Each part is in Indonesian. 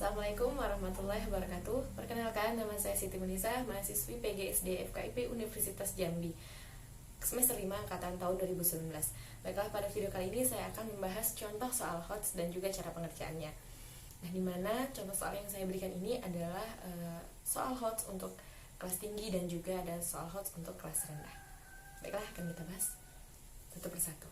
Assalamualaikum warahmatullahi wabarakatuh. Perkenalkan, nama saya Siti Munisa, mahasiswi PGSD FKIP Universitas Jambi, semester 5 angkatan tahun 2019. Baiklah, pada video kali ini saya akan membahas contoh soal HOTS dan juga cara pengerjaannya. Nah, dimana contoh soal yang saya berikan ini adalah soal HOTS untuk kelas tinggi dan juga ada soal HOTS untuk kelas rendah. Baiklah, akan kita bahas satu persatu.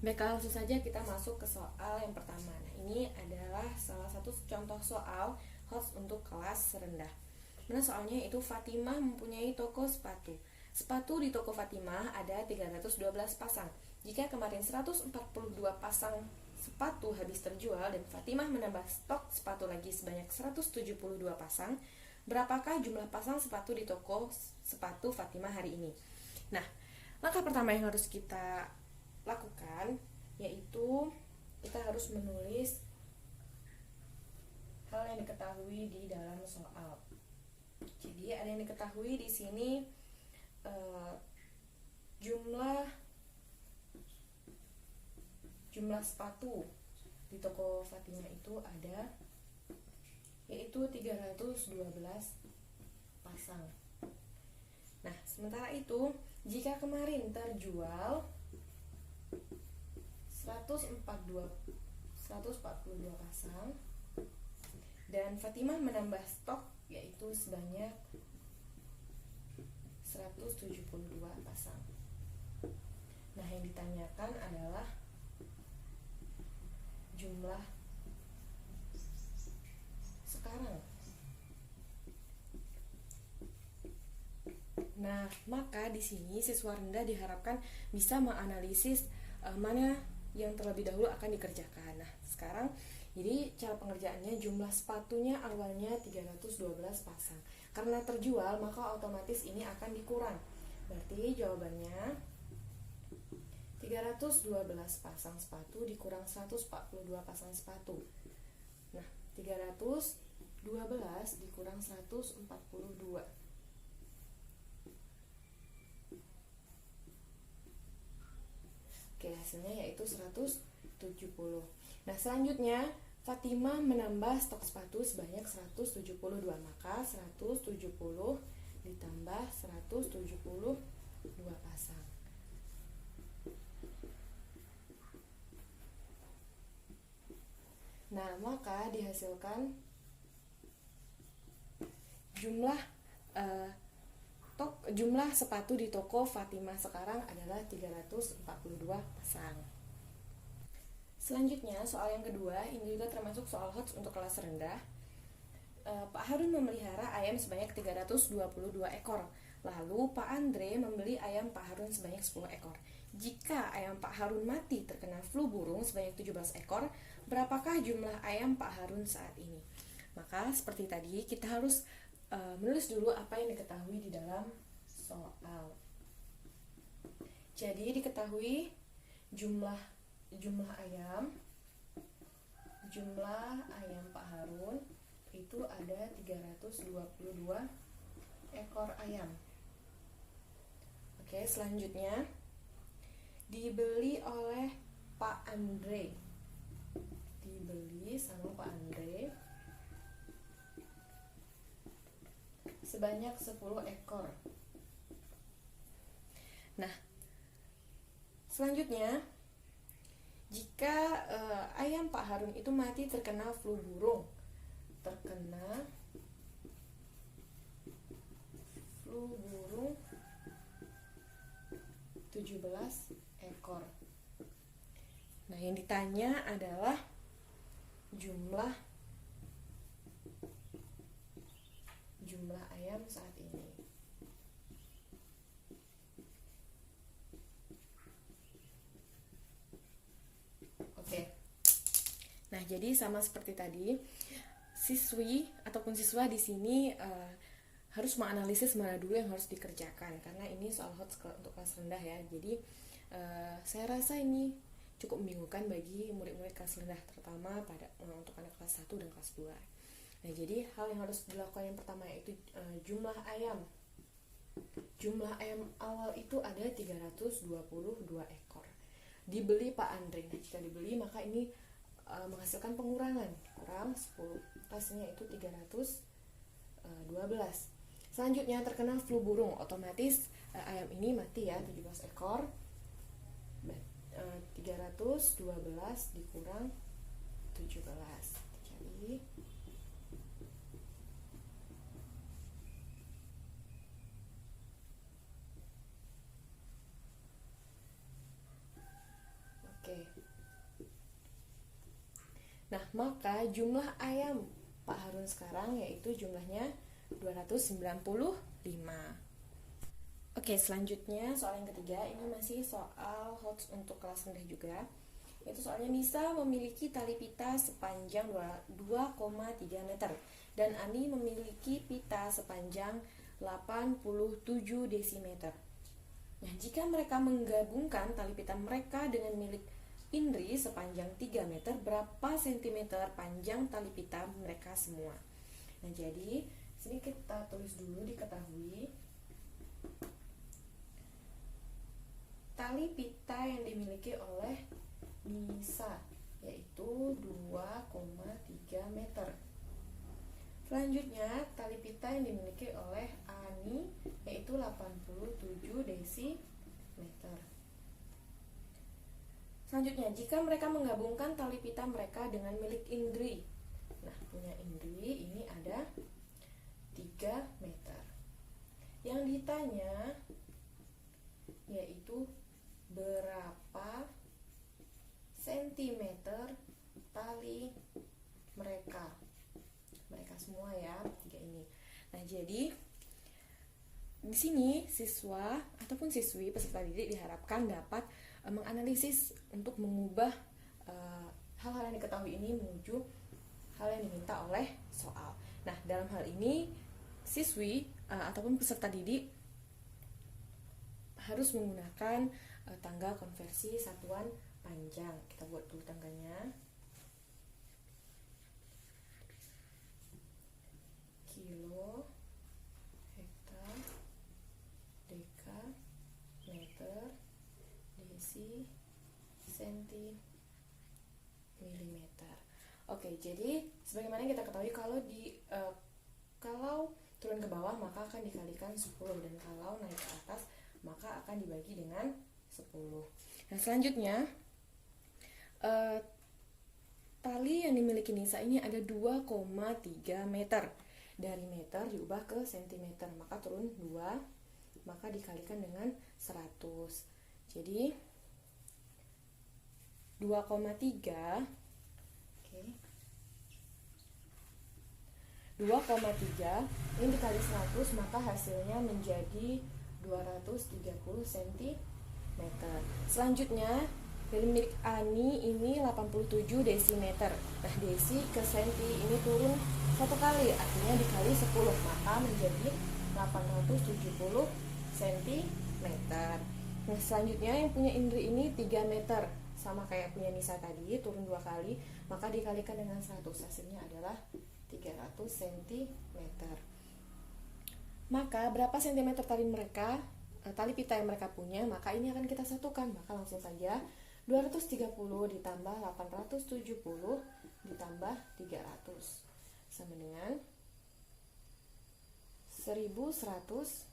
Baiklah, langsung saja kita masuk ke soal yang pertama. Nah, ini adalah salah satu contoh soal HOTS untuk kelas rendah. Mana soalnya itu Fatimah mempunyai toko sepatu. Sepatu di toko Fatimah ada 312 pasang. Jika kemarin 142 pasang sepatu habis terjual dan Fatimah menambah stok sepatu lagi sebanyak 172 pasang, berapakah jumlah pasang sepatu di toko sepatu Fatimah hari ini? Nah, langkah pertama yang harus kita lakukan yaitu kita harus menulis hal yang diketahui di dalam soal. Jadi ada yang diketahui di sini jumlah sepatu di toko Fatimah itu ada yaitu 312 pasang. Nah, sementara itu jika kemarin terjual 142 pasang dan Fatimah menambah stok yaitu sebanyak 172 pasang. Nah, yang ditanyakan adalah jumlah sekarang. Nah, maka di sini siswa rendah diharapkan bisa menganalisis mana yang terlebih dahulu akan dikerjakan. Nah, sekarang jadi cara pengerjaannya jumlah sepatunya awalnya 312 pasang. Karena terjual maka otomatis ini akan dikurang. Berarti jawabannya 312 pasang sepatu dikurang 142 pasang sepatu. Nah, 312 dikurang 142. Oke, hasilnya yaitu 170. Nah, selanjutnya Fatimah menambah stok sepatu sebanyak 172. Maka 170 ditambah 172 pasang. Nah, maka dihasilkan jumlah sepatu di toko Fatimah sekarang adalah 342 pasang. Selanjutnya, soal yang kedua, ini juga termasuk soal HOTS untuk kelas rendah. Pak Harun memelihara ayam sebanyak 322 ekor. Lalu Pak Andre membeli ayam Pak Harun sebanyak 10 ekor. Jika ayam Pak Harun mati terkena flu burung sebanyak 17 ekor, berapakah jumlah ayam Pak Harun saat ini? Maka seperti tadi, kita harus menulis dulu apa yang diketahui di dalam soal. Jadi diketahui jumlah ayam Pak Harun itu ada 322 ekor ayam. Oke, selanjutnya dibeli oleh Pak Andre. Dibeli sama Pak Andre sebanyak 10 ekor. Nah, selanjutnya jika ayam Pak Harun itu mati terkena flu burung, 17 ekor. Nah, yang ditanya adalah jumlah ayam saat ini. Oke. Nah, jadi sama seperti tadi, siswi ataupun siswa di sini harus menganalisis mana dulu yang harus dikerjakan karena ini soal HOTS untuk kelas rendah ya. Jadi saya rasa ini cukup membingungkan bagi murid-murid kelas rendah, terutama untuk anak kelas 1 dan kelas 2. Nah, jadi hal yang harus dilakukan yang pertama yaitu jumlah ayam. Jumlah ayam awal itu ada 322 ekor. Dibeli Pak Andre. Nah, jika dibeli maka ini menghasilkan pengurangan, kurang 10, hasilnya itu 312. Selanjutnya terkena flu burung, otomatis ayam ini mati ya, 17 ekor. 312 dikurang 17. Jadi oke. Nah, maka jumlah ayam Pak Harun sekarang yaitu jumlahnya 295. Oke, selanjutnya soal yang ketiga, ini masih soal HOTS untuk kelas rendah juga. Itu soalnya Nisa memiliki tali pita sepanjang 2,3 meter dan Ani memiliki pita sepanjang 87 desimeter. Nah, jika mereka menggabungkan tali pita mereka dengan milik Indri sepanjang 3 meter, berapa sentimeter panjang tali pita mereka semua? Nah, jadi sini kita tulis dulu diketahui. Tali pita yang dimiliki oleh Nisa yaitu 2,3 meter. Selanjutnya, tali pita yang dimiliki oleh Ani yaitu 87 desimeter. Selanjutnya, jika mereka menggabungkan tali pita mereka dengan milik Indri. Nah, punya Indri ini ada 3 meter. Yang ditanya yaitu berapa sentimeter tali mereka semua ya, 3 ini. Nah, jadi di sini siswa ataupun siswi peserta didik diharapkan dapat menganalisis untuk mengubah hal-hal yang diketahui ini menuju hal yang diminta oleh soal. Nah, dalam hal ini siswi ataupun peserta didik harus menggunakan tangga konversi satuan panjang. Kita buat dulu tangganya. Kilo, hektar, deka, meter, desi, senti, milimeter. Oke, jadi sebagaimana kita ketahui kalau turun ke bawah maka akan dikalikan 10 dan kalau naik ke atas maka akan dibagi dengan 10. Nah, selanjutnya tali yang dimiliki Nisa ini ada 2,3 meter. Dari meter diubah ke sentimeter, maka turun 2, maka dikalikan dengan 100. Jadi 2,3 ini dikali 100 maka hasilnya menjadi 230 cm. Selanjutnya dari milik Ani ini 87 desimeter. Nah, desi ke senti ini turun 1 kali, artinya dikali 10 maka menjadi 870 cm. Nah, selanjutnya yang punya Indri ini 3 meter, sama kayak punya Nisa tadi, turun 2 kali, maka dikalikan dengan 100, hasilnya adalah 300 cm. Maka berapa sentimeter tali pita yang mereka punya, maka ini akan kita satukan. Maka langsung saja 230 ditambah 870 ditambah 300 sama dengan 1100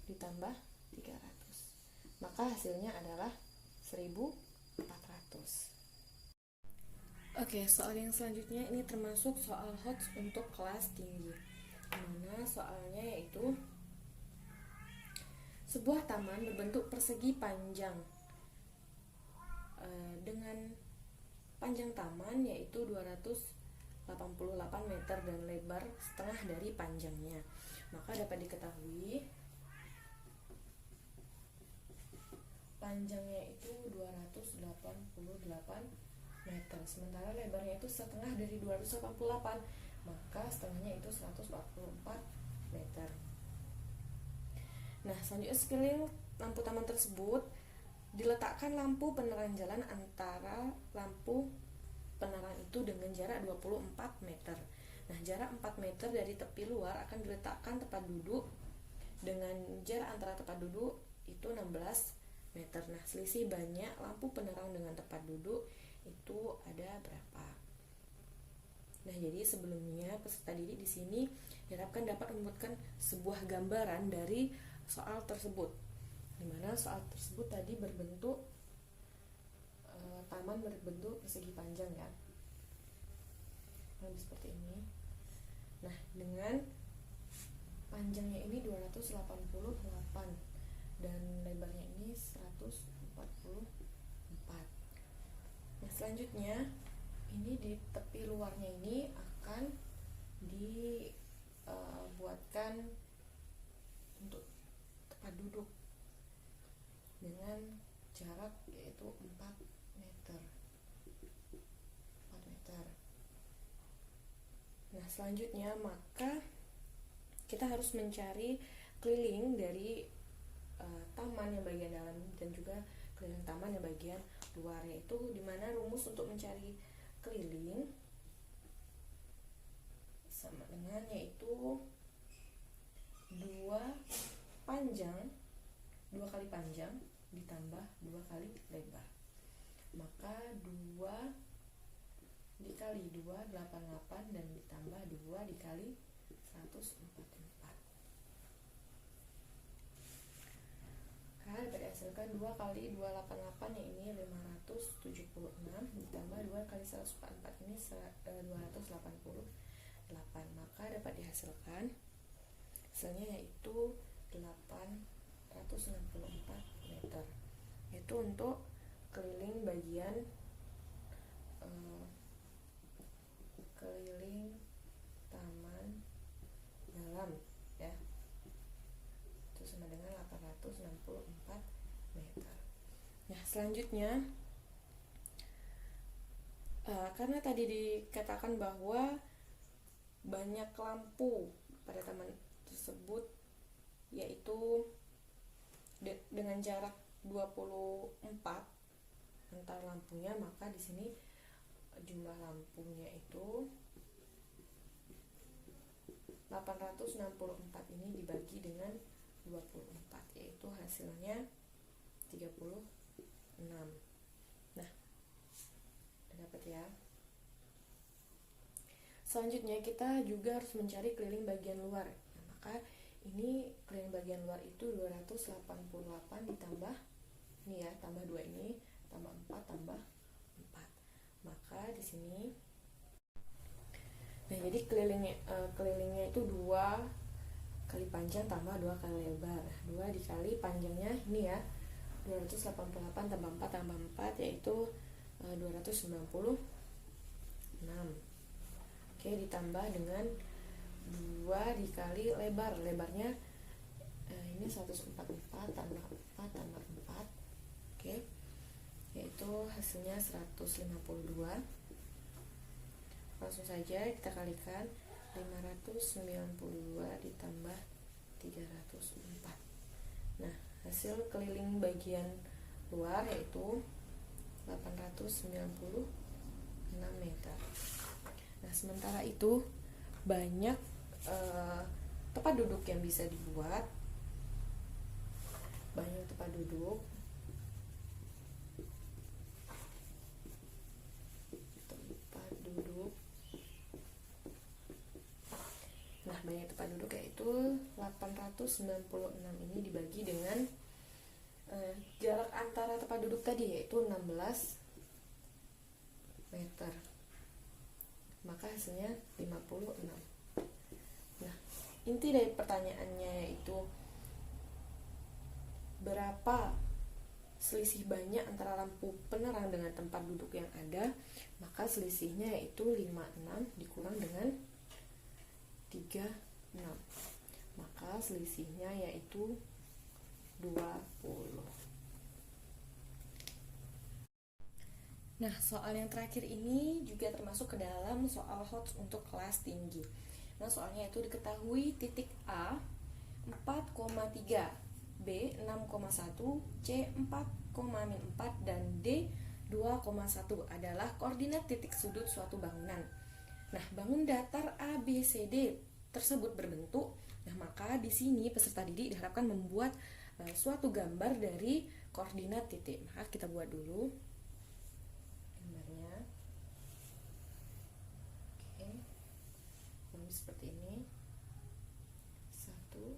ditambah 300. Maka hasilnya adalah 1400. Oke, soal yang selanjutnya ini termasuk soal HOTS untuk kelas tinggi. Mana soalnya yaitu sebuah taman berbentuk persegi panjang dengan panjang taman yaitu 288 meter dan lebar setengah dari panjangnya. Maka dapat diketahui panjangnya itu 288 meter, sementara lebarnya itu setengah dari 288, maka setengahnya itu 144 meter. Nah, selanjutnya sekeliling lampu taman tersebut diletakkan lampu penerangan jalan antara lampu penerangan itu dengan jarak 24 meter. Nah, jarak 4 meter dari tepi luar akan diletakkan tempat duduk dengan jarak antara tempat duduk itu 16 meter. Nah, selisih banyak lampu penerang dengan tempat duduk itu ada berapa? Nah, jadi sebelumnya peserta didik di sini diharapkan dapat membuatkan sebuah gambaran dari soal tersebut, di mana soal tersebut tadi berbentuk taman berbentuk persegi panjang ya, seperti ini. Nah, dengan panjangnya ini 288 dan lebarnya ini 144. Nah, selanjutnya ini di tepi luarnya ini akan dibuatkan untuk tempat duduk dengan jarak yaitu 4 meter. Nah, selanjutnya maka kita harus mencari keliling dari taman yang bagian dalam dan juga keliling taman yang bagian luar, yaitu dimana rumus untuk mencari keliling sama dengan yaitu 2 kali panjang ditambah 2 kali lebar. Maka 2 dikali 2 88 dan ditambah 2 dikali 144. Maka dapat dihasilkan 2 kali 288 yang ini 576 ditambah 2 kali 144 ini 288. Maka dapat dihasilkan hasilnya yaitu 864 meter. Itu untuk keliling bagian keliling taman dalam ya, itu sama dengan 864 meter. Nah, selanjutnya karena tadi dikatakan bahwa banyak lampu pada taman tersebut, yaitu dengan jarak 24 antar lampunya, maka di sini jumlah lampunya itu 864 ini dibagi dengan 24, yaitu hasilnya 36. Nah, dapat ya. Selanjutnya kita juga harus mencari keliling bagian luar. Nah, maka ini keliling bagian luar itu 288 ditambah ini ya, tambah 2 ini, tambah 4 tambah 4. Maka di sini nah, jadi kelilingnya itu 2 kali panjang tambah 2 kali lebar. 2 dikali panjangnya ini ya, 288 tambah 4 tambah 4 yaitu 296. Oke, ditambah dengan 2 dikali lebar. Lebarnya ini 144 tambah 4 tambah 4. Oke, yaitu hasilnya 152. Langsung saja kita kalikan 592 ditambah 304. Nah, hasil keliling bagian luar yaitu 896 meter. Nah, sementara itu banyak tempat duduk yang bisa dibuat. Banyak tempat duduk. Nah, banyak tempat duduk yaitu 896 ini dibagi dengan jarak antara tempat duduk tadi yaitu 16 meter. Maka hasilnya 56. Nah, inti dari pertanyaannya yaitu berapa selisih banyak antara lampu penerang dengan tempat duduk yang ada. Maka selisihnya yaitu 56 dikurang dengan 36. Maka selisihnya yaitu 20. Nah, soal yang terakhir ini juga termasuk ke dalam soal HOTS untuk kelas tinggi. Nah, soalnya itu diketahui titik A 4,3, B 6,1, C 4,4 dan D 2,1 adalah koordinat titik sudut suatu bangunan. Nah, bangun datar A, B, C, D tersebut berbentuk. Nah, maka di sini peserta didik diharapkan membuat suatu gambar dari koordinat titik. Maka kita buat dulu gambarnya. Oke. tulis seperti ini. 1, 2, 3.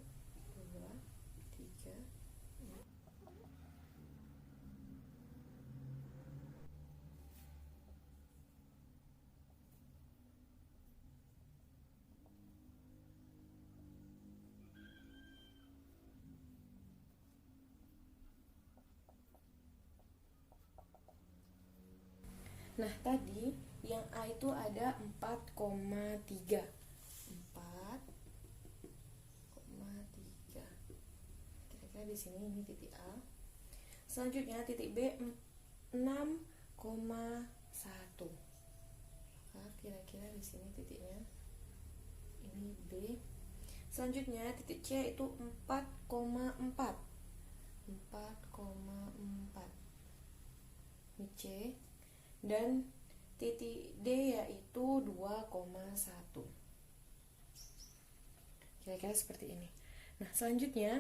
Nah, tadi yang A itu ada 4,3. 4,3. Kira-kira di sini ini titik A. Selanjutnya titik B 6,1. Maka kira-kira di sini titiknya ini B. Selanjutnya titik C itu 4,4. 4,4. Ini C. Dan titik D yaitu 2,1. Kira-kira seperti ini. Nah, selanjutnya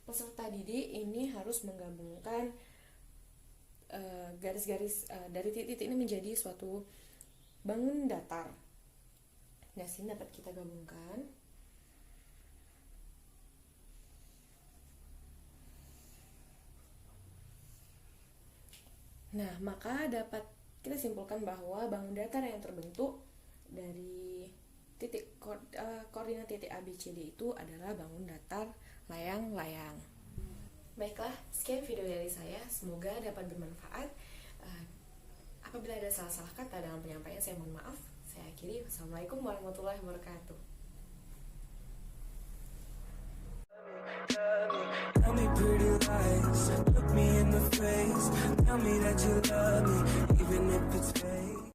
peserta didik ini harus menggabungkan garis-garis dari titik-titik ini menjadi suatu bangun datar. Nah, sini dapat kita gabungkan. Nah, maka dapat kita simpulkan bahwa bangun datar yang terbentuk dari titik koordinat titik A, B, C, D itu adalah bangun datar layang-layang. Baiklah, sekian video dari saya. Semoga dapat bermanfaat. Apabila ada salah-salah kata dalam penyampaian, saya mohon maaf. Saya akhiri. Wassalamualaikum warahmatullahi wabarakatuh. Tell me pretty lies, look me in the face. Tell me that you love me, even if it's